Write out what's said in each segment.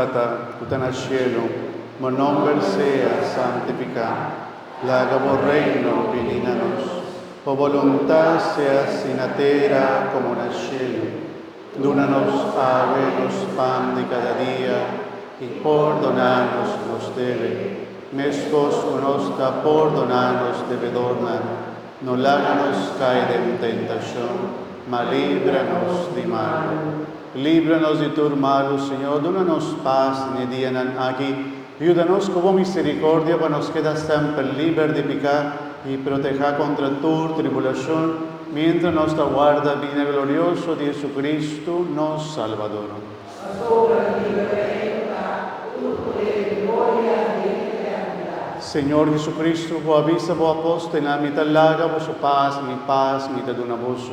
Tutta nel cielo, ma non sea santificado, lágamo reino veninanos, o voluntad sea sin la terra como en el cielo. Dónanos los pan de cada día, y perdonarnos nos debe, mescos nos da perdonarnos devedorna, no láganos caer en tentación, mas líbranos de mal. Líbranos de tu mal, Señor, dónanos paz en el día aquí. Ayúdanos como misericordia para nos quedar siempre libres de pecar y proteger contra tu tribulación, mientras nos aguarda el bien glorioso de Jesucristo, nos Salvador. Señor Jesucristo, vos avisa vos apóstol en la mitad larga, vos paz, mi te dona vos.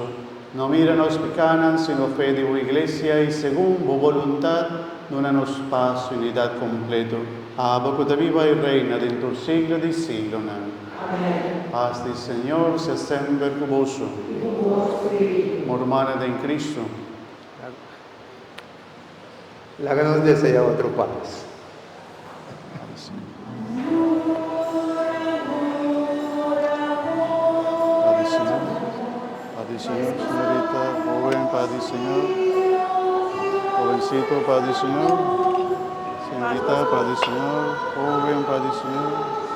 No míranos pecanan, sino fe de tu iglesia, y según tu voluntad, donanos paz y unidad completo. Abba, viva y reina dentro del siglo de siglo. Amén. Paz del Señor sea siempre con vos. Hermana de Cristo. Láganos desear otro paz. Padre Señor, señorita, joven, Padre Señor, jovencito, Padre Señor, señorita, Padre Señor, joven, Padre Señor.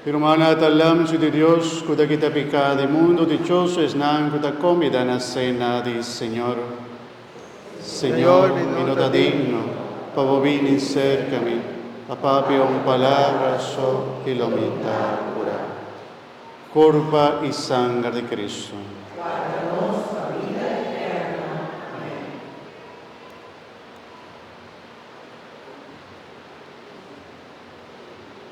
Hermana, talam de Dios, cuida quita pecado del mundo, dichoso es nan, cuida comida en la cena del Señor. Señor, no da digno, pavo vini cercami, a papio un palabra so y lo mitad cura. Corpa y sangre de Cristo.